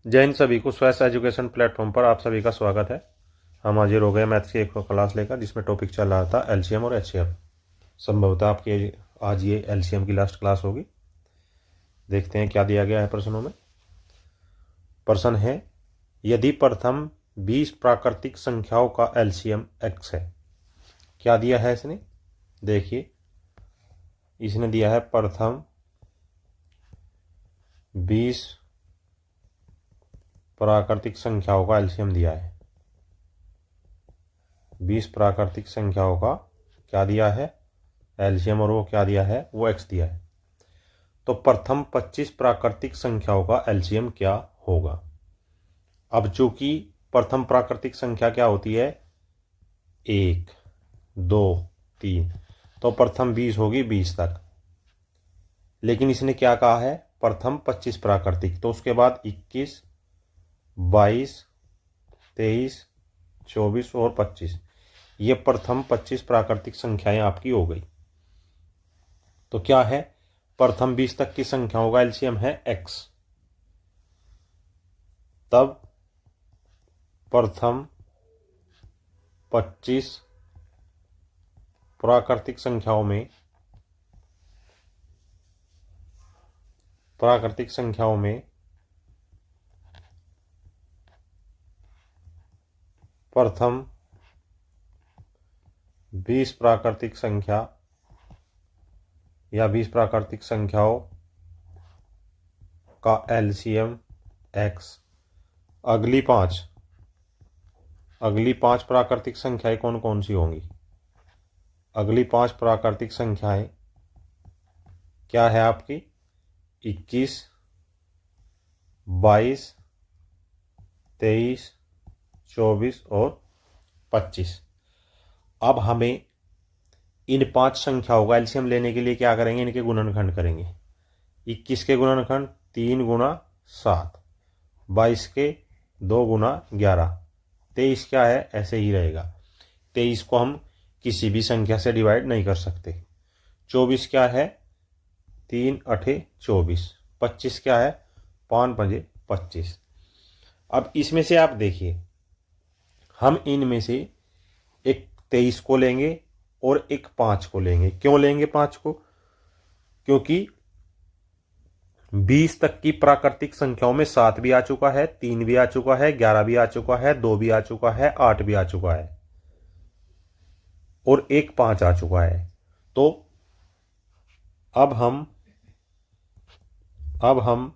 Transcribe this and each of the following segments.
जय हिंद सभी को। स्वस्थ एजुकेशन प्लेटफॉर्म पर आप सभी का स्वागत है। हम हाजिर हो गए मैथ्स की एक और क्लास लेकर, जिसमें टॉपिक चल रहा था एलसीएम और एचसीएफ। संभवतः आपकी आज ये एलसीएम की लास्ट क्लास होगी। देखते हैं क्या दिया गया है प्रश्नों में। प्रश्न है, यदि प्रथम 20 प्राकृतिक संख्याओं का एलसीएम x है। क्या दिया है इसने? देखिए, इसने दिया है प्रथम 20 प्राकृतिक संख्याओं का एलसीएम दिया है। 20 प्राकृतिक संख्याओं का क्या दिया है? एलसीएम। और वो क्या दिया है? वो x दिया है। तो प्रथम 25 प्राकृतिक संख्याओं का एलसीएम क्या होगा? अब चूंकि प्रथम प्राकृतिक संख्या क्या होती है? 1, 2, 3, तो प्रथम 20 होगी 20 तक। लेकिन इसने क्या कहा है? प्रथम 25 प्राकृतिक, तो उसके बाद 21, 22, 23, 24 और 25, ये प्रथम 25 प्राकृतिक संख्याएं आपकी हो गई। तो क्या है? प्रथम 20 तक की संख्याओं का एलसीएम है x। तब प्रथम 25 प्राकृतिक संख्याओं में प्रथम 20 प्राकृतिक संख्या या 20 प्राकृतिक संख्याओं का एलसीएम x। अगली पांच प्राकृतिक संख्याएं कौन कौन सी होंगी? अगली 5 प्राकृतिक संख्याएं क्या है आपकी? 21, 22, 23, 24 और 25। अब हमें इन 5 संख्याओं का एलसीएम लेने के लिए क्या करेंगे? इनके गुणनखंड करेंगे। 21 के गुणनखंड 3 गुणा 7, 22 के 2 गुणा 11, 23 क्या है? ऐसे ही रहेगा। 23 को हम किसी भी संख्या से डिवाइड नहीं कर सकते। 24 क्या है? 3 8 24। 25 क्या है? 5 5 25। अब इसमें से आप देखिए, हम इनमें से एक 23 को लेंगे और एक 5 को लेंगे। क्यों लेंगे 5 को? क्योंकि 20 तक की प्राकृतिक संख्याओं में 7 भी आ चुका है, 3 भी आ चुका है, 11 भी आ चुका है, 2 भी आ चुका है, 8 भी आ चुका है और एक 5 आ चुका है। तो अब हम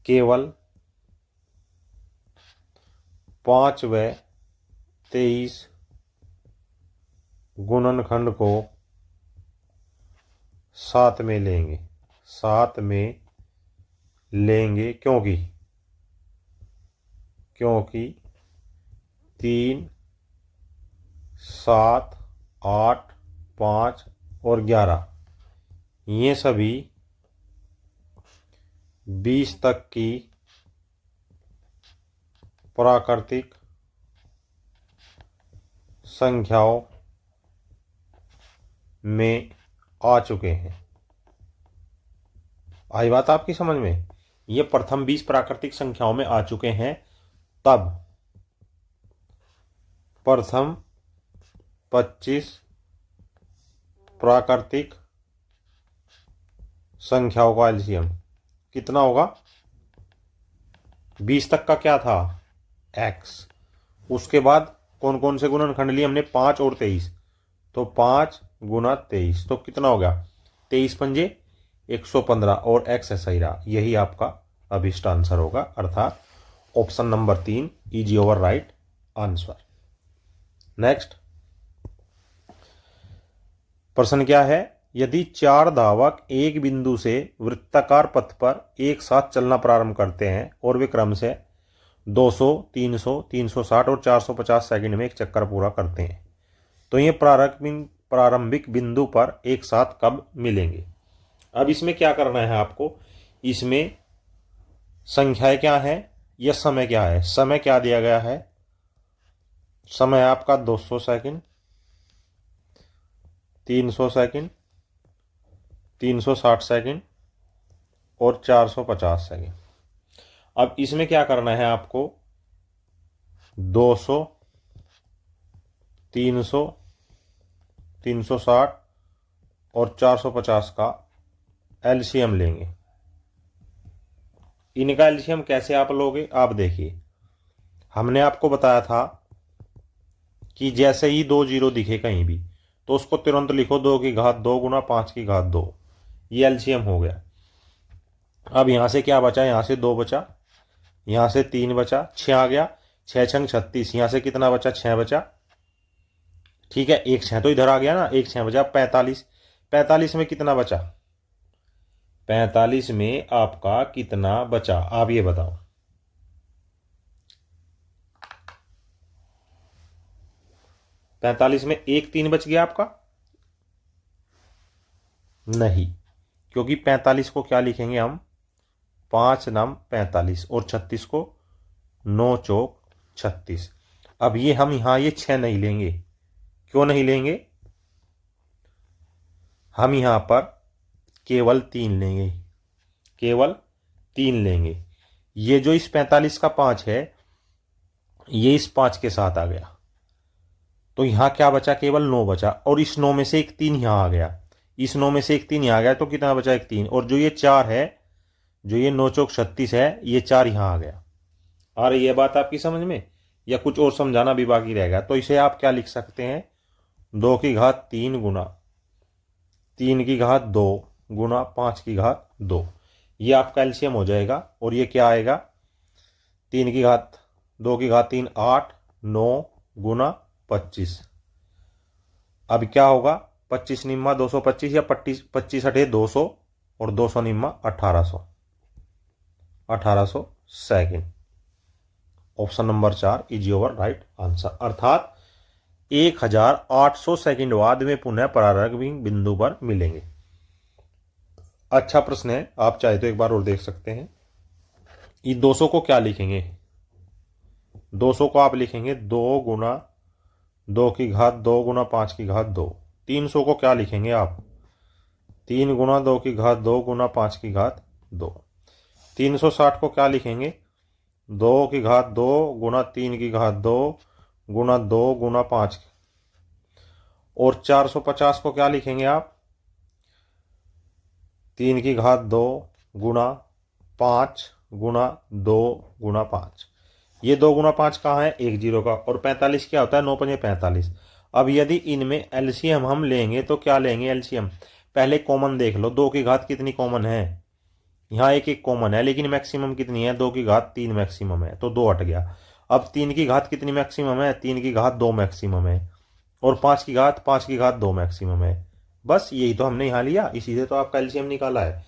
केवल 5 व 23 गुणनखंड को साथ में लेंगे क्योंकि 3, 7, 8, 5 और 11 ये सभी 20 तक की प्राकृतिक संख्याओं में आ चुके हैं। आई बात आपकी समझ में? ये प्रथम 20 प्राकृतिक संख्याओं में आ चुके हैं। तब प्रथम 25 प्राकृतिक संख्याओं का एलसीएम कितना होगा? 20 तक का क्या था? x। उसके बाद कौन कौन से गुणनखंड लिए हमने? 5 और 23। तो 5 गुना 23 तो कितना हो गया? 23 पंजे 115 और x ऐसा ही रहा। यही आपका अभिष्ट आंसर होगा, अर्थात option number 3 is your right answer. Next प्रश्न क्या है? यदि 4 धावक एक बिंदु से वृत्ताकार पथ पर एक साथ चलना प्रारंभ करते हैं और वे क्रम से 200, 300, 360 और 450 सेकंड में एक चक्कर पूरा करते हैं, तो ये प्रारंभिक बिंदु पर एक साथ कब मिलेंगे? अब इसमें क्या करना है आपको? इसमें संख्याएं क्या है या समय क्या है? समय क्या दिया गया है? समय आपका 200 सेकंड, 300 सेकंड, 360 सेकंड और 450 सेकेंड। अब इसमें क्या करना है आपको, 200, 300, 360 और 450 का एलसीएम लेंगे। इनका एलसीएम कैसे आप लोगे, आप देखिए, हमने आपको बताया था कि जैसे ही 2 जीरो दिखे कहीं भी तो उसको तुरंत लिखो 2 की घात 2 गुना 5 की घात 2। ये एलसीएम हो गया। अब यहां से क्या बचा, यहां से 2 बचा, यहां से 3 बचा, 6 आ गया, 6 छंग 36, यहां से कितना बचा, 6 बचा। ठीक है, एक 6 तो इधर आ गया ना, एक 6 बचा, 45। 45 में कितना बचा, 45 में आपका कितना बचा, आप ये बताओ। 45 में एक 3 बच गया आपका, नहीं, क्योंकि 45 को क्या लिखेंगे हम, 5 नम 45 और 36 को 9 चौक 36। अब ये हम यहां ये 6 नहीं लेंगे, क्यों नहीं लेंगे, हम यहां पर केवल 3 लेंगे, केवल 3 लेंगे। ये जो इस 45 का 5 है ये इस 5 के साथ आ गया, तो यहां क्या बचा, केवल 9 बचा, और इस 9 में से एक 3 यहां आ गया, इस 9 में से एक 3 यहां आ गया, तो कितना बचा, एक 3, और जो ये 4 है, जो ये 9 चौक 36 है, ये 4 यहां आ गया। आ रही है बात आपकी समझ में, या कुछ और समझाना भी बाकी रहेगा, तो इसे आप क्या लिख सकते हैं, 2 की घात 3 गुना 3 की घात 2 गुना 5 की घात 2। ये आपका एलसीएम हो जाएगा, और ये क्या आएगा, 3 की घात 2 की घात 3 8 9 गुना 25। अब क्या होगा, 25 निम्मा 225 या 25 अठे 200 और 200 निम्मा 1800, 1800 second. Option number 4 is your right answer, अर्थात 1800 सेकेंड बाद में पुनः प्रारंभिक बिंदु पर मिलेंगे। अच्छा प्रश्न है, आप चाहे तो एक बार और देख सकते हैं। ये 200 को क्या लिखेंगे, 200 को आप लिखेंगे 2 गुना 2 की घात 2 गुना 5 की घात 2। 300 को क्या लिखेंगे आप, 3 गुना 2 की घात 2 गुना 5 की घात 2। 360 को क्या लिखेंगे, 2 की घात 2 गुना 3 की घात 2 गुना 2 गुना 5। और 450 को क्या लिखेंगे आप, 3 की घात 2 गुना 5 गुना 2 गुना 5। ये 2 गुना 5 कहाँ है, एक जीरो का, और 45 क्या होता है, 9 पंजे 45। अब यदि इनमें एलसीएम हम लेंगे तो क्या लेंगे एलसीएम, पहले कॉमन देख लो, 2 की घात कितनी कॉमन है, यहाँ एक एक कॉमन है, लेकिन मैक्सिमम कितनी है, 2 की घात 3 मैक्सिमम है, तो 2 हट गया। अब 3 की घात कितनी मैक्सिमम है, 3 की घात 2 मैक्सिमम है, और 5 की घात 2 मैक्सिमम है। बस यही तो हमने यहाँ लिया, इसी से तो आपका एलसीएम निकाला है।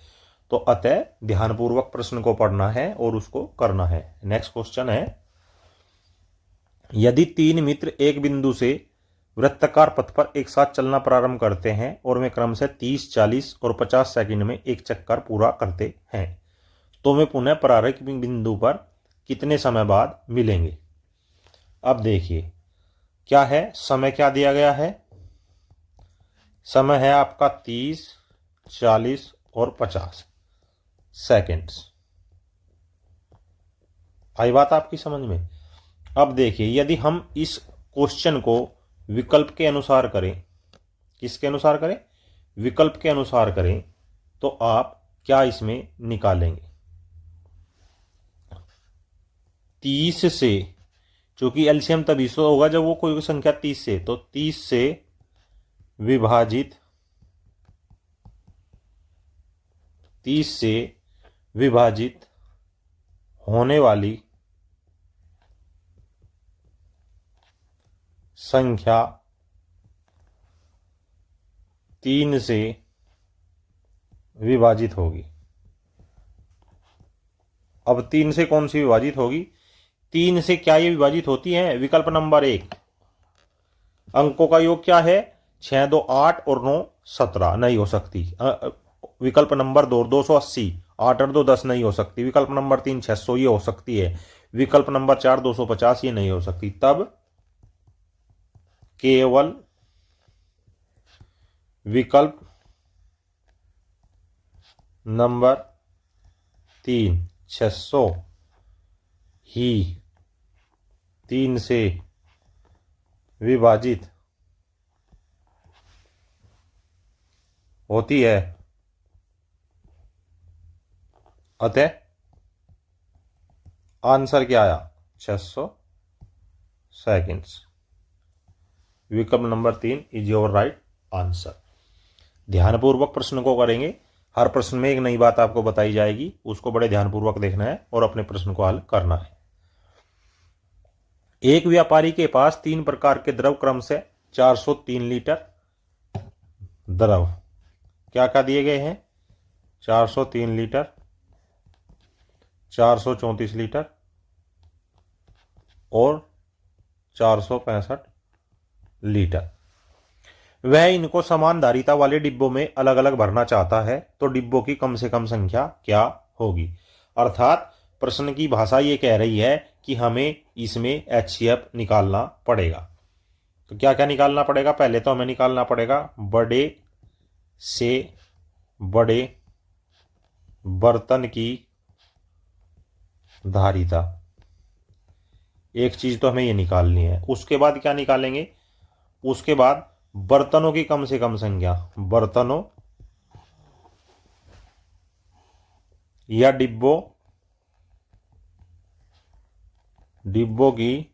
तो अतः ध्यानपूर्वक प्रश्न को पढ़ना है और उसको करना है। नेक्स्ट क्वेश्चन है, यदि 3 मित्र एक बिंदु से वृत्ताकार पथ पर एक साथ चलना प्रारंभ करते हैं और वे क्रम से 30, 40 और 50 सेकंड में एक चक्कर पूरा करते हैं, तो वे पुनः प्रारंभिक बिंदु पर कितने समय बाद मिलेंगे। अब देखिए क्या है, समय क्या दिया गया है, समय है आपका 30, 40 और 50 सेकेंड्स। आई बात आपकी समझ में। अब देखिए, यदि हम इस क्वेश्चन को विकल्प के अनुसार करें, किसके अनुसार करें, विकल्प के अनुसार करें, तो आप क्या इसमें निकालेंगे, 30 से, क्योंकि एलसीएम तभी से होगा जब वो कोई संख्या 30 से, तो 30 से विभाजित 30 से विभाजित होने वाली संख्या 3 से विभाजित होगी। अब 3 से कौन सी विभाजित होगी, 3 से क्या ये विभाजित होती है, विकल्प नंबर 1, अंकों का योग क्या है, 6 2 8 और 9 17, नहीं हो सकती। विकल्प नंबर 2 280, 8 8 2 10 नहीं हो सकती। विकल्प नंबर 3 600, ये हो सकती है। विकल्प नंबर 4 250, ये नहीं हो सकती। तब केवल विकल्प नंबर 3 600 ही 3 से विभाजित होती है, अतः आंसर क्या आया 600 सेकेंड्स। विकल्प number 3 is your right answer. ध्यानपूर्वक प्रश्न को करेंगे। हर प्रश्न में एक नई बात आपको बताई जाएगी, उसको बड़े ध्यानपूर्वक देखना है और अपने प्रश्न को हल करना है। एक व्यापारी के पास 3 प्रकार के द्रव क्रम से 403 लीटर द्रव क्या क्या दिए गए हैं, 403 लीटर, 434 लीटर और 465 लीटर। वह इनको समान धारिता वाले डिब्बों में अलग अलग भरना चाहता है, तो डिब्बों की कम से कम संख्या क्या होगी। अर्थात प्रश्न की भाषा ये कह रही है कि हमें इसमें HCF निकालना पड़ेगा। तो क्या क्या निकालना पड़ेगा, पहले तो हमें निकालना पड़ेगा बड़े से बड़े बर्तन की धारिता, एक चीज तो हमें ये निकालनी है। उसके बाद क्या निकालेंगे, उसके बाद बर्तनों की कम से कम संख्या, बर्तनों या डिब्बों की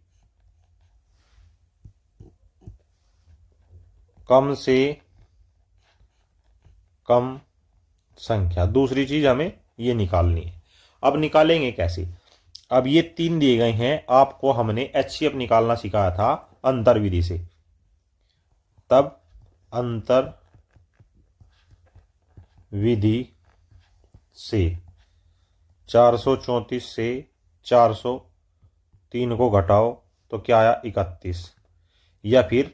कम से कम संख्या, दूसरी चीज हमें ये निकालनी है। अब निकालेंगे कैसे, अब ये 3 दिए गए हैं, आपको हमने HCF निकालना सिखाया था अंतर विधि से। तब अंतर विधि से 434 से 403 को घटाओ तो क्या आया 31, या फिर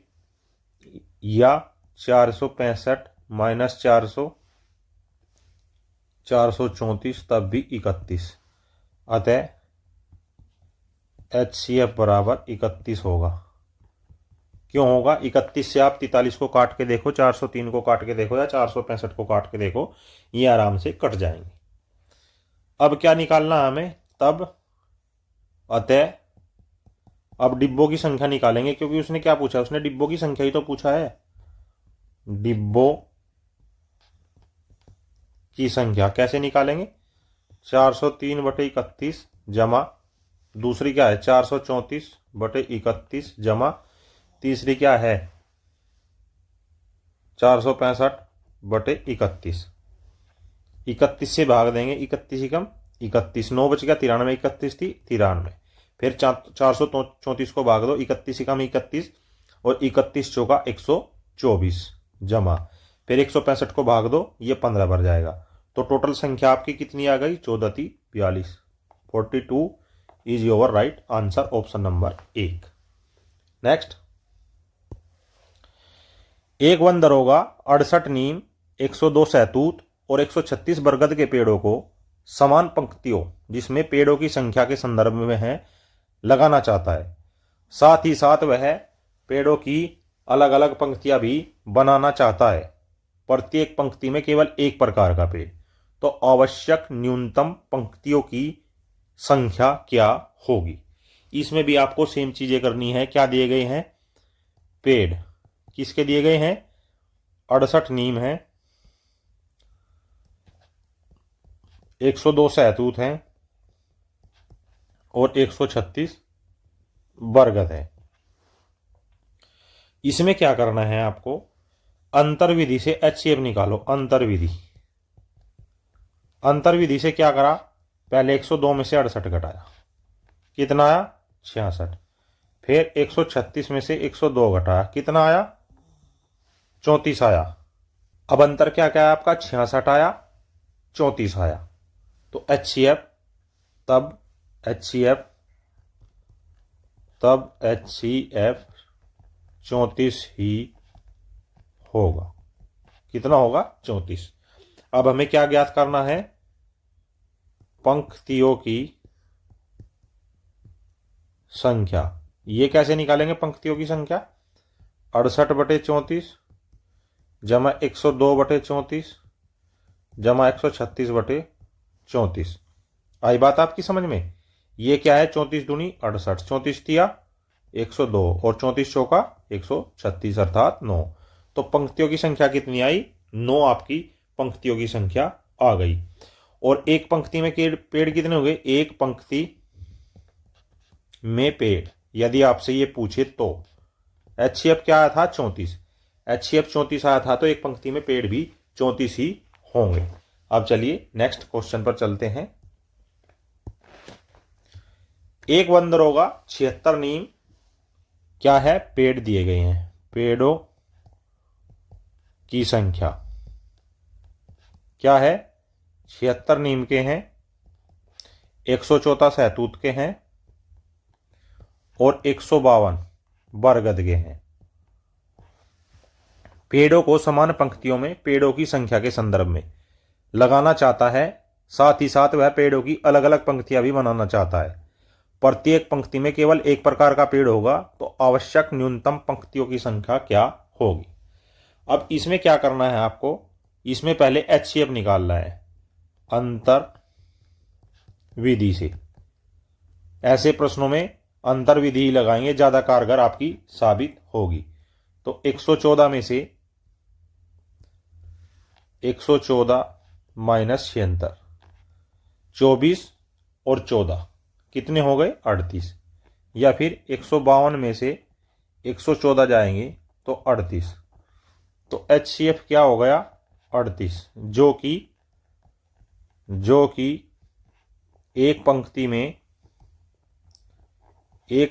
465 माइनस 434 तब भी 31, अतः HCF बराबर 31 होगा। क्यों होगा 31 से आप 43 को काट के देखो, 403 को काट के देखो या 465 को काट के देखो, ये आराम से कट जाएंगे। अब क्या निकालना है हमें, तब अतः अब डिब्बों की संख्या निकालेंगे, क्योंकि उसने क्या पूछा, उसने डिब्बों की संख्या ही तो पूछा है। डिब्बों की संख्या कैसे निकालेंगे, 403/31 जमा दूसरी क्या है 434/31 जमा तीसरी क्या है 465/31। 31 से भाग देंगे, 31 कम 31, 9 बच गया 93, 31 थी 93, फिर 434 को भाग दो, 31 कम 31 और 31 चौका 124 जमा फिर 165 को भाग दो, ये 15 भर जाएगा। तो टोटल संख्या आपकी कितनी आ गई 14×42, 42 is your right answer, option number 1। Next, एक वन दरोगा 68 नीम, 102 सहतूत और 136 बरगद के पेड़ों को समान पंक्तियों जिसमें पेड़ों की संख्या के संदर्भ में है लगाना चाहता है। साथ ही साथ वह पेड़ों की अलग अलग पंक्तियां भी बनाना चाहता है, प्रत्येक पंक्ति में केवल एक प्रकार का पेड़। तो आवश्यक न्यूनतम पंक्तियों की संख्या क्या होगी। इसमें भी आपको सेम चीजें करनी है। क्या दिए गए हैं, पेड़ किसके दिए गए हैं, 68 नीम है, 102 सहतूत हैं और 136 बरगद है। इसमें क्या करना है आपको, अंतर विधि से HCF निकालो। अंतर विधि से क्या करा, पहले 102 में से 68 घटाया, कितना आया 66, फिर 136 में से 102 घटाया, कितना आया 34 आया। अब अंतर क्या क्या है आपका, 66 आया 34 आया। तो HCF तब HCF 34 ही होगा। कितना होगा 34। अब हमें क्या ज्ञात करना है, पंक्तियों की संख्या। ये कैसे निकालेंगे पंक्तियों की संख्या, 68/34 जमा 102/34 जमा 136/34। आई बात आपकी समझ में? ये क्या है? 34 दूनी 68, 34 तिया 102 और 34 चौका 136 अर्थात 9। तो पंक्तियों की संख्या कितनी आई? 9 आपकी पंक्तियों की संख्या आ गई। और एक पंक्ति में पेड़ कितने हो गए? एक पंक्ति में पेड़ यदि आपसे ये पूछे तो HCF क्या आया था? 34। HCF 34 आया था तो एक पंक्ति में पेड़ भी 34 ही होंगे। अब चलिए नेक्स्ट क्वेश्चन पर चलते हैं। एक बंदर होगा 76 नीम क्या है? पेड़ दिए गए हैं। पेड़ों की संख्या क्या है? 76 नीम के हैं, 114 सहतूत के हैं और 152 बरगद के हैं। पेड़ों को समान पंक्तियों में पेड़ों की संख्या के संदर्भ में लगाना चाहता है, साथ ही साथ वह पेड़ों की अलग अलग पंक्तियां भी बनाना चाहता है। प्रत्येक पंक्ति में केवल एक प्रकार का पेड़ होगा तो आवश्यक न्यूनतम पंक्तियों की संख्या क्या होगी? अब इसमें क्या करना है आपको? इसमें पहले HCF निकालना है अंतर विधि से। ऐसे प्रश्नों में अंतर विधि लगाएंगे, ज्यादा कारगर आपकी साबित होगी। तो 114 में से 114 माइनस 76, 24 और 14 कितने हो गए? 38। या फिर 152 में से 114 जाएंगे तो 38। तो HCF क्या हो गया? 38, जो कि एक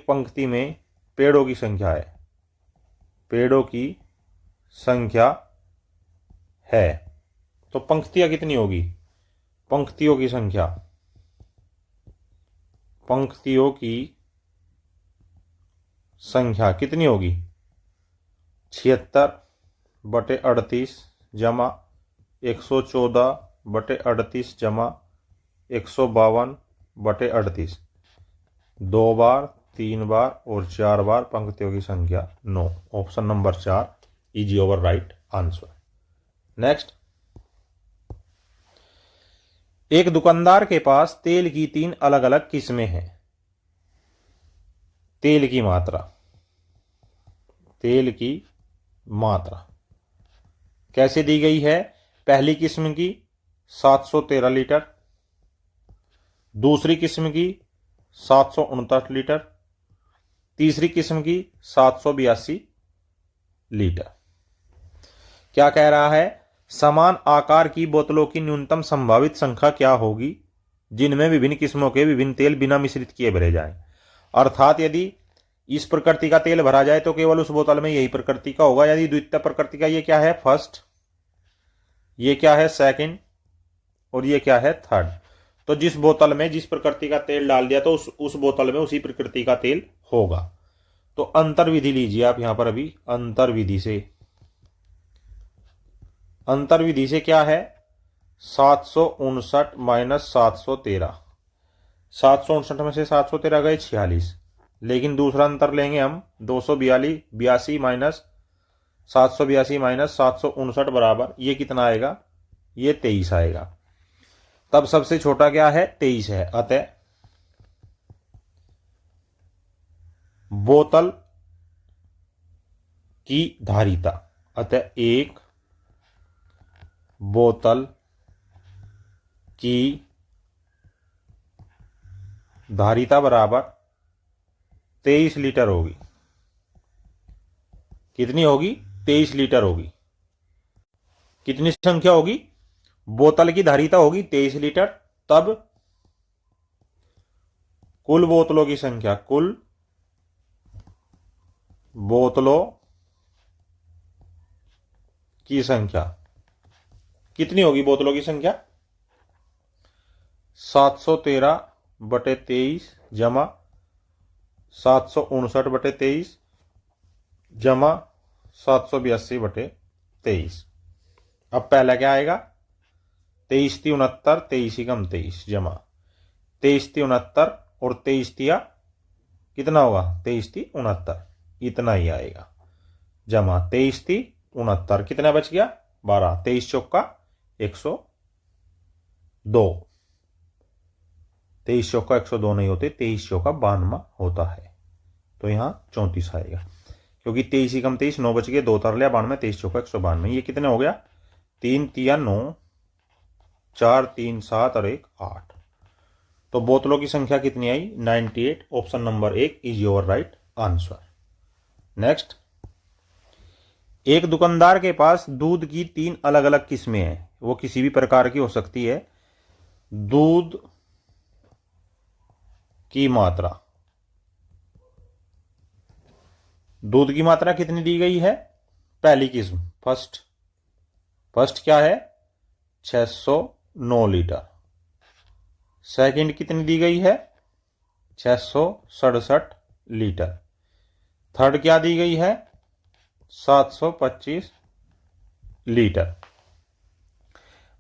पंक्ति में पेड़ों की संख्या है। पेड़ों की संख्या है तो पंक्तियां कितनी होगी? पंक्तियों की संख्या कितनी होगी? 76/38 जमा 114/38 जमा 152/38। 2 बार, 3 बार और 4 बार पंक्तियों की संख्या 9। Option number 4 is your right answer. Next, एक दुकानदार के पास तेल की 3 अलग अलग किस्में हैं। तेल की मात्रा कैसे दी गई है? पहली किस्म की 713 लीटर, दूसरी किस्म की 759 लीटर, तीसरी किस्म की 782 लीटर। क्या कह रहा है? समान आकार की बोतलों की न्यूनतम संभावित संख्या क्या होगी जिनमें विभिन्न किस्मों के विभिन्न तेल बिना मिश्रित किए भरे जाएं? अर्थात यदि इस प्रकृति का तेल भरा जाए तो केवल उस बोतल में यही प्रकृति का होगा। यदि द्वितीय प्रकृति का, ये क्या है? फर्स्ट, ये क्या है? सेकंड और ये क्या है? थर्ड। तो जिस बोतल में जिस प्रकृति का तेल डाल दिया तो उस बोतल में उसी प्रकृति का तेल होगा। तो अंतर विधि लीजिए आप यहां पर। अभी अंतर विधि से क्या है? 759 माइनस 713। 759 में से 713 गए 46। लेकिन दूसरा अंतर लेंगे हम 282 माइनस 782 माइनस 759 बराबर ये कितना आएगा? ये 23 आएगा। तब सबसे छोटा क्या है? 23 है। अतः बोतल की धारिता, अतः एक बोतल की धारिता बराबर 23 लीटर होगी। कितनी होगी? 23 लीटर होगी। कितनी संख्या होगी? बोतल की धारिता होगी 23 लीटर। तब कुल बोतलों की संख्या, कुल बोतलों की संख्या कितनी होगी? बोतलों की संख्या 713/23 जमा 759/23 जमा 782/23। अब पहला क्या आएगा? 23 × 69, 23 × 23 जमा 23 × 69 और 23 × कितना होगा? 23 × 69, इतना ही आएगा। जमा 23 × 69 कितना बच गया? 12। 23 चौका 102। 23 चौका 102 नहीं होते, 23 चौका 92 होता है। तो यहाँ 34 आएगा, क्योंकि 23 ही कम 23, 9 बच गए, 2 उतार लिया, 92, 23 चौका 192। ये कितने हो गया? 3 तिया 9, 4 3 7 और 1 8। तो बोतलों की संख्या कितनी आई? 98। Option number 1 is your right answer. Next, एक दुकानदार के पास दूध की 3 अलग अलग किस्में हैं, वो किसी भी प्रकार की हो सकती है। दूध की मात्रा, दूध की मात्रा कितनी दी गई है? पहली किस्म फर्स्ट क्या है? 609 लीटर। सेकंड कितनी दी गई है? 667 लीटर। थर्ड क्या दी गई है? 725 लीटर।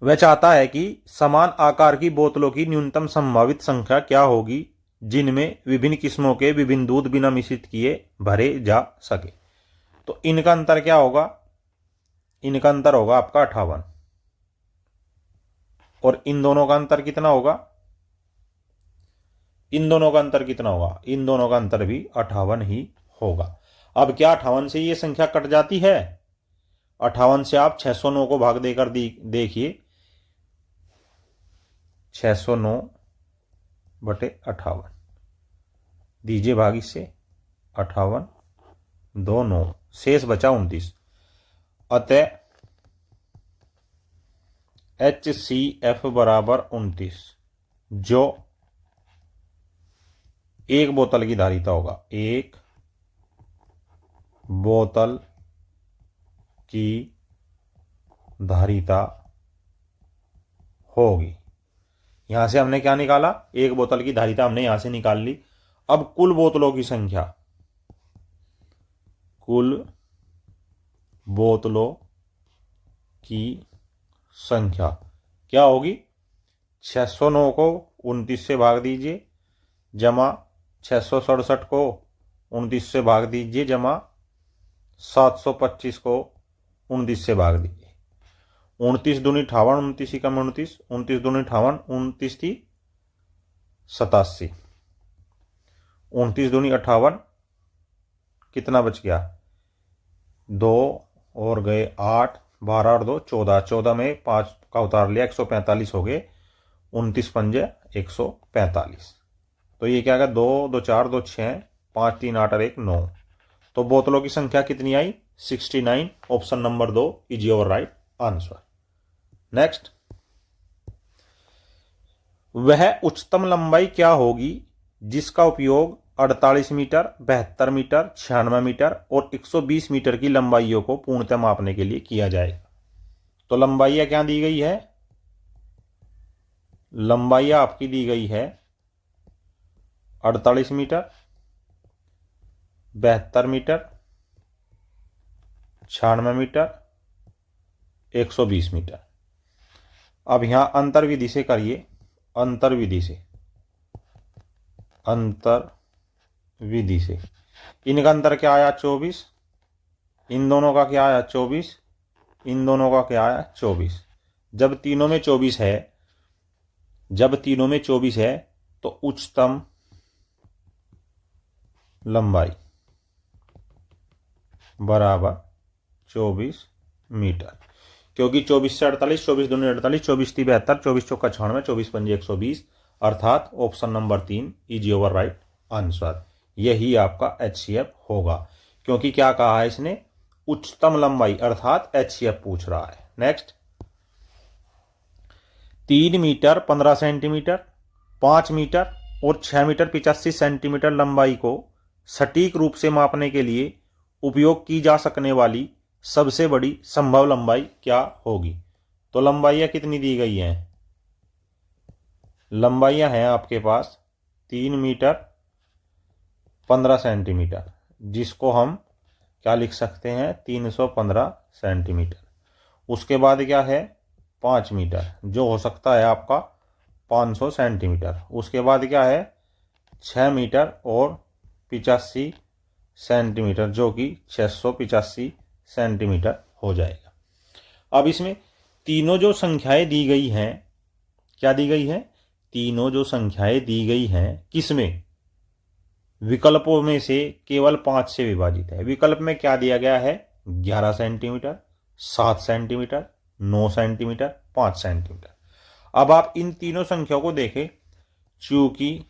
वह चाहता है कि समान आकार की बोतलों की न्यूनतम संभावित संख्या क्या होगी जिनमें विभिन्न किस्मों के विभिन्न दूध बिना मिश्रित किए भरे जा सके। तो इनका अंतर क्या होगा? इनका अंतर होगा आपका 58, और इन दोनों का अंतर कितना होगा? इन दोनों का अंतर कितना होगा? इन दोनों का अंतर भी 58 ही होगा। अब क्या 58 से ये संख्या कट जाती है? 58 से आप 609 को भाग देकर देखिए, 609 बटे 58 दीजिए भाग इससे, 58 2 9, शेष बचा 29। अतः HCF बराबर 29, जो एक बोतल की धारिता होगा। एक बोतल की धारिता होगी। यहां से हमने क्या निकाला? एक बोतल की धारिता हमने यहां से निकाल ली। अब कुल बोतलों की संख्या, कुल बोतलों की संख्या क्या होगी? 609 को 29 से भाग दीजिए, जमा 667 को 29 से भाग दीजिए, जमा 725 को 29 से भाग दीजिए। 29 दूनी 58, 29 कम 29, 29 दूनी 58, 29 थी 87, 29 दूनी 58, कितना बच गया? 2 और गए 8, 12 और 2 14, 14 में 5 का उतार लिया, 145 हो गए, 29 पंजे 145। तो ये क्या गया? 2 2 4 2 6, 5 3 8 और 1 9। तो बोतलों की संख्या कितनी आई? 69। Option number 2 is your right answer. Next, वह उच्चतम लंबाई क्या होगी जिसका उपयोग 48 मीटर, 72 मीटर, 96 मीटर और 120 मीटर की लंबाइयों को पूर्णतः मापने के लिए किया जाएगा। तो लंबाइयां क्या दी गई है? लंबाइयां आपकी दी गई है 48 मीटर, 72 मीटर, 96 मीटर, 120 मीटर। अब यहां अंतर विधि से करिए, अंतर विधि से, अंतर विधि से इनका अंतर क्या आया? 24। इन दोनों का क्या आया? 24। इन दोनों का क्या आया? 24। जब तीनों में 24 है, जब तीनों में 24 है तो उच्चतम लंबाई बराबर 24 मीटर, क्योंकि 24 से 48, 24 दूनी 48, 24 थी 72, 24 चौका 96, 24 पंजे 120, अर्थात option number 3 is your right answer. यही आपका HCF होगा, क्योंकि क्या कहा है इसने? उच्चतम लंबाई, अर्थात HCF पूछ रहा है। नेक्स्ट, 3 मीटर 15 सेंटीमीटर, 5 मीटर और 6 मीटर 85 सेंटीमीटर लंबाई को सटीक रूप से मापने के लिए उपयोग की जा सकने वाली सबसे बड़ी संभव लंबाई क्या होगी? तो लंबाइयां कितनी दी गई हैं? लंबाइयां हैं आपके पास 3 मीटर 15 सेंटीमीटर, जिसको हम क्या लिख सकते हैं? 315 सेंटीमीटर। उसके बाद क्या है? 5 मीटर, जो हो सकता है आपका 500 सेंटीमीटर। उसके बाद क्या है? 6 मीटर और 85 सेंटीमीटर, जो कि 685 सेंटीमीटर हो जाएगा। अब इसमें तीनों जो संख्याएं दी गई हैं, क्या दी गई हैं? तीनों जो संख्याएं दी गई हैं किसमें, विकल्पों में से केवल 5 से विभाजित है। विकल्प में क्या दिया गया है, 11 सेंटीमीटर, 7 सेंटीमीटर, 9 सेंटीमीटर, 5 सेंटीमीटर। अब आप इन तीनों संख्याओं को देखें, चूंकि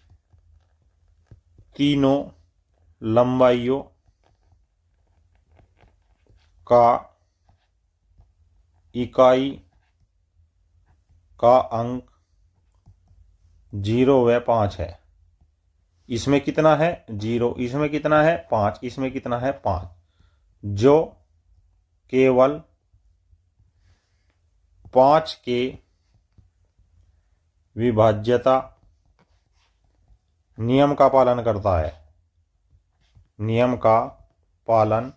तीनों लंबाइयों का इकाई का अंक 0 व 5 है। इसमें कितना है 0, इसमें कितना है 5, इसमें कितना है 5, जो केवल 5 के विभाज्यता नियम का पालन करता है, नियम का पालन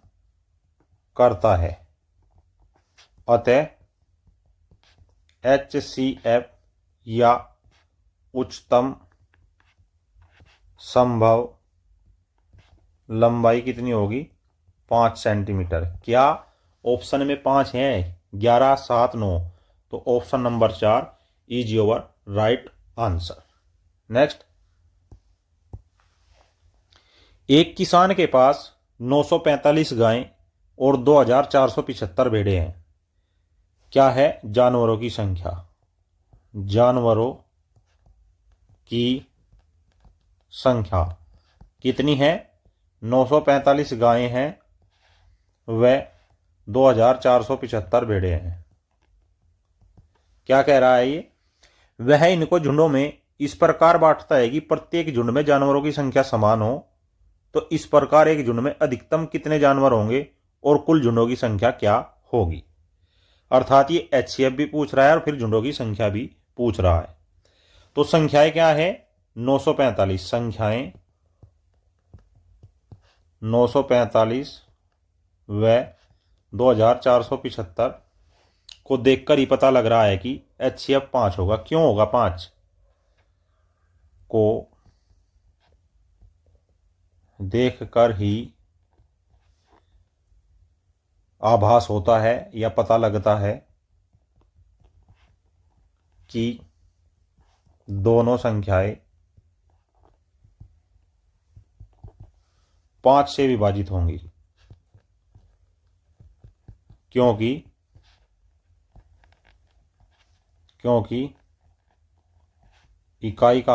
करता है। अतः HCF या उच्चतम संभव लंबाई कितनी होगी, 5 सेंटीमीटर। क्या ऑप्शन में 5 है, 11, 7, 9, तो option number 4 is your right answer. Next, एक किसान के पास 945 गायें और 2475 भेड़ें हैं। क्या है जानवरों की संख्या, जानवरों की संख्या कितनी है, 945 गायें हैं व 2475 भेड़ें हैं। क्या कह रहा है ये, वह इनको झुंडों में इस प्रकार बांटता है कि प्रत्येक झुंड में जानवरों की संख्या समान हो। तो इस प्रकार एक झुंड में अधिकतम कितने जानवर होंगे और कुल झुंडों की संख्या क्या होगी। अर्थात ये HCF भी पूछ रहा है और फिर झुंडों की संख्या भी पूछ रहा है। तो संख्याएं क्या है, 945, संख्याएं 945 व 2475 को देखकर ही पता लग रहा है कि HCF 5 होगा। क्यों होगा 5, को देखकर ही आभास होता है या पता लगता है कि दोनों संख्याएं 5 से विभाजित होंगी, क्योंकि इकाई का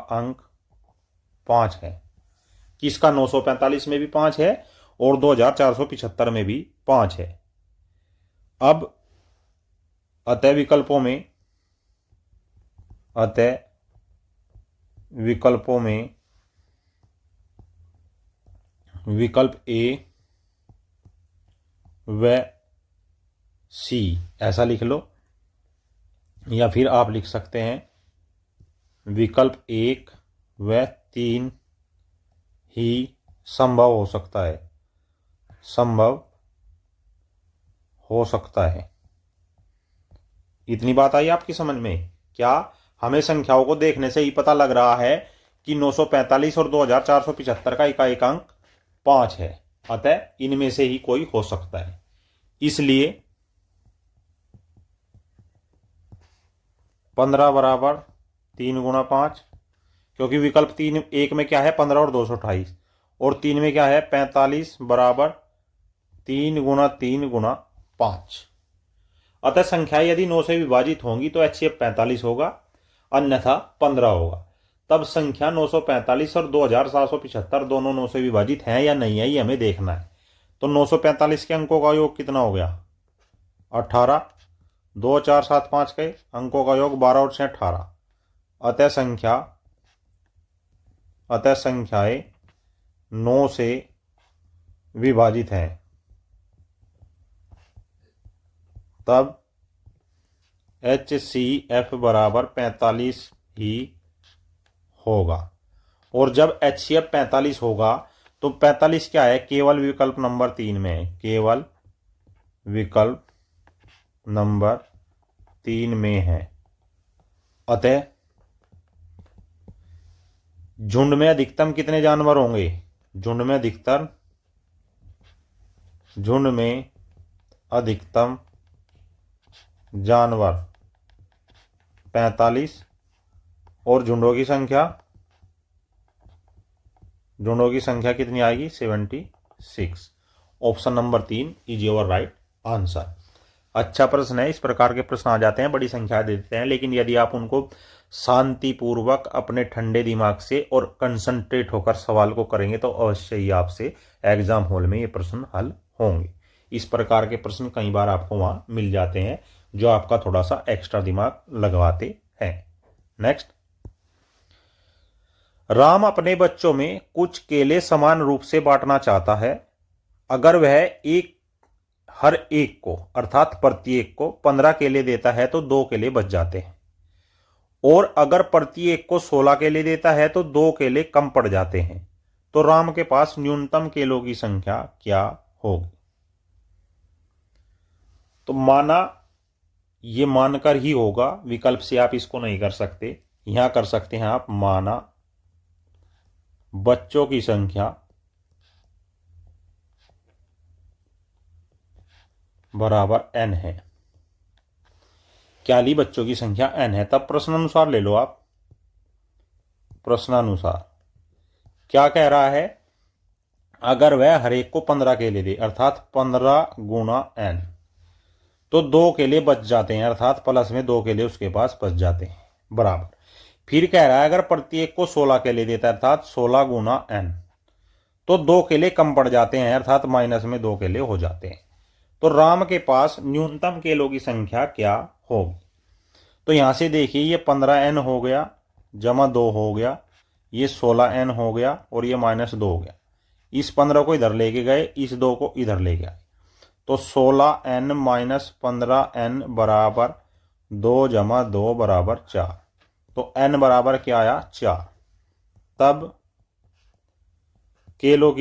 अंक 5 है। किसका, 945 में भी 5 है और 2475 में भी 5 है। अब अतः विकल्पों में विकल्प A व C ऐसा लिख लो, या फिर आप लिख सकते हैं विकल्प 1 व 3 ही संभव हो सकता है, संभव हो सकता है। इतनी बात आई आपकी समझ में। क्या हमें संख्याओं को देखने से ही पता लग रहा है कि 945 और 2475 का इकाइकांक 5 है, अतः इनमें से ही कोई हो सकता है। इसलिए 15 बराबर 3 गुणा 5, क्योंकि विकल्प 3 1 में क्या है 15 और 228, और 3 में क्या है 45 बराबर 3 गुणा 3 गुणा 5। अतः संख्याएं यदि 9 से विभाजित होंगी तो HCF 45 होगा, अन्यथा 15 होगा। तब संख्या 945 और 2775 दोनों 9 से विभाजित हैं या नहीं है, ये हमें देखना है। तो 945 के अंकों का योग कितना हो गया 18, 2 4 7 5 के अंकों का योग 12 और 6 18। अतः संख्याएं 9 से विभाजित हैं, तब HCF बराबर 45 ही होगा। और जब HCF 45 होगा तो 45 क्या है, केवल विकल्प नंबर 3 में है, केवल विकल्प नंबर 3 में है। अतः झुंड में अधिकतम कितने जानवर होंगे, झुंड में अधिकतम जानवर 45 और झुंडों की संख्या कितनी आएगी 76। Option number 3 is your right answer. अच्छा प्रश्न है। इस प्रकार के प्रश्न आ जाते हैं, बड़ी संख्या दे देते हैं, लेकिन यदि आप उनको शांतिपूर्वक अपने ठंडे दिमाग से और कंसंट्रेट होकर सवाल को करेंगे तो अवश्य ही आपसे एग्जाम हॉल में ये प्रश्न हल होंगे। इस प्रकार के प्रश्न कई बार आपको वहां मिल जाते हैं जो आपका थोड़ा सा एक्स्ट्रा दिमाग लगवाते हैं। नेक्स्ट, राम अपने बच्चों में कुछ केले समान रूप से बांटना चाहता है। अगर वह हर एक को अर्थात प्रत्येक को 15 केले देता है तो 2 केले बच जाते हैं, और अगर प्रत्येक को 16 केले देता है तो 2 केले कम पड़ जाते हैं। तो राम के पास न्यूनतम केलों की संख्या क्या होगी? तो माना ये मानकर ही होगा, विकल्प से आप इसको नहीं कर सकते। यहां कर सकते हैं आप, माना बच्चों की संख्या बराबर n है। क्या ली? बच्चों की संख्या n है। तब प्रश्नानुसार ले लो आप। प्रश्नानुसार क्या कह रहा है? अगर वह हर एक को 15 केले दे अर्थात 15 गुना n, तो 2 केले बच जाते हैं अर्थात प्लस में 2 केले उसके पास बच जाते हैं बराबर। फिर कह रहा है अगर प्रत्येक को 16 केले देता है अर्थात 16 गुना n, तो 2 केले कम पड़ जाते हैं अर्थात माइनस में 2 केले हो जाते हैं। तो राम के पास न्यूनतम केलों की संख्या क्या होगी? तो यहां से देखिए, ये 15n हो गया जमा 2 हो गया, ये 16n हो गया और ये -2 हो गया। इस 15 को इधर लेके गए, इस 2 को इधर ले गए, तो 16n माइनस 15n बराबर 2 जमा 2 बराबर 4। तो n बराबर क्या आया? 4। तब केलों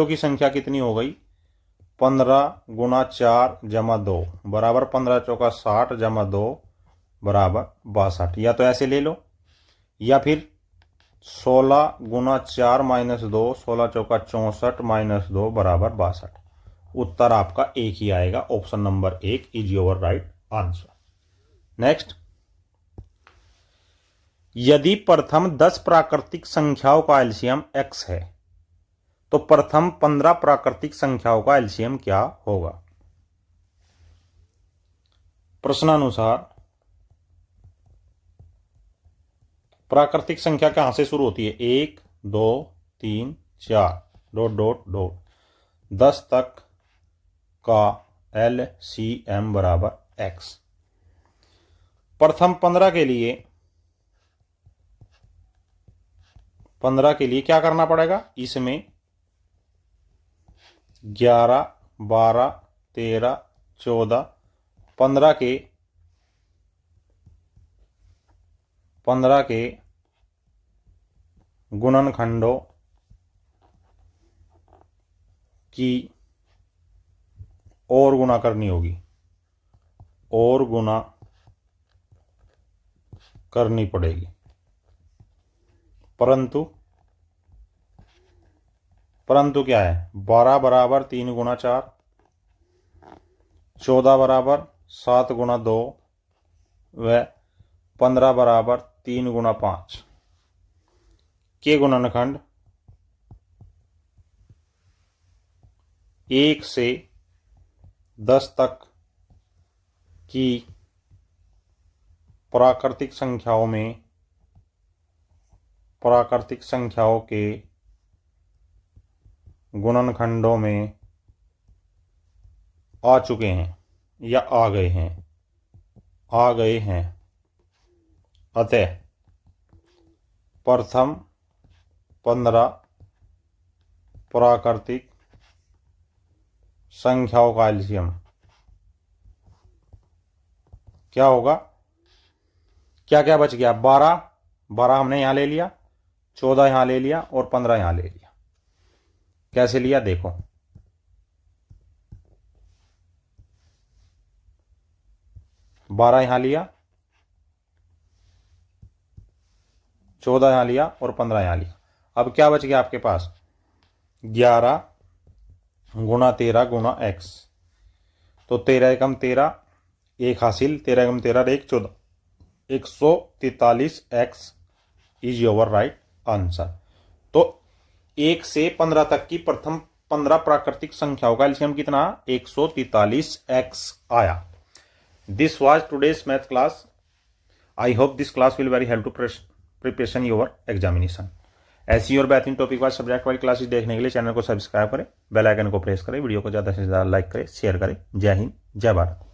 की संख्या कितनी हो गई? 15 गुना 4 जमा 2 बराबर 15 चौका 60 जमा 2 बराबर 62। या तो ऐसे ले लो, या फिर 16 गुना 4 माइनस 2, 16 चौका 64 माइनस 2 बराबर 62। उत्तर आपका एक ही आएगा। Option number 1 is your right answer. Next, यदि प्रथम 10 प्राकृतिक संख्याओं का एलसीएम x है तो प्रथम 15 प्राकृतिक संख्याओं का एलसीएम क्या होगा? प्रश्नानुसार प्राकृतिक संख्या कहां से शुरू होती है? 1 2 3 4 डॉट डॉट डॉट 10 तक का एलसीएम बराबर x। प्रथम 15 के लिए क्या करना पड़ेगा? इसमें 11 12 13 14 15 के गुणनखंडों की और गुणा करनी होगी, और गुणा करनी पड़ेगी। परंतु क्या है? 12 बराबर 3 गुना 4, 14 बराबर 7 गुना 2 व 15 बराबर 3 गुना 5 के गुणनखंड 1 से 10 तक की प्राकृतिक संख्याओं के गुणनखंडों में आ चुके हैं या आ गए हैं। अतः प्रथम 15 प्राकृतिक संख्याओं का एलसीएम क्या होगा? क्या क्या बच गया? 12 हमने यहां ले लिया, 14 यहां ले लिया और 15 यहां ले लिया। कैसे लिया देखो, 12 यहां लिया, 14 यहां लिया और 15 यहां लिया। अब क्या बच गया आपके पास? 11 गुना 13 गुना x। तो 13 एकम 13, एक हासिल, 13 × 13 एक 14, 143x is your right answer. तो 1 से 15 तक की प्रथम 15 प्राकृतिक संख्याओं का एलसीएम कितना? 143x आया। This was today's math class. I hope this class will very help to preparation your examination. ऐसी और बेहतरीन topic wise subject wise classes देखने के लिए चैनल को सब्सक्राइब करें, बेल आइकन को प्रेस करें, वीडियो को ज़्यादा से ज़्यादा लाइक करें, शेयर करें। जय हिंद, जय भारत।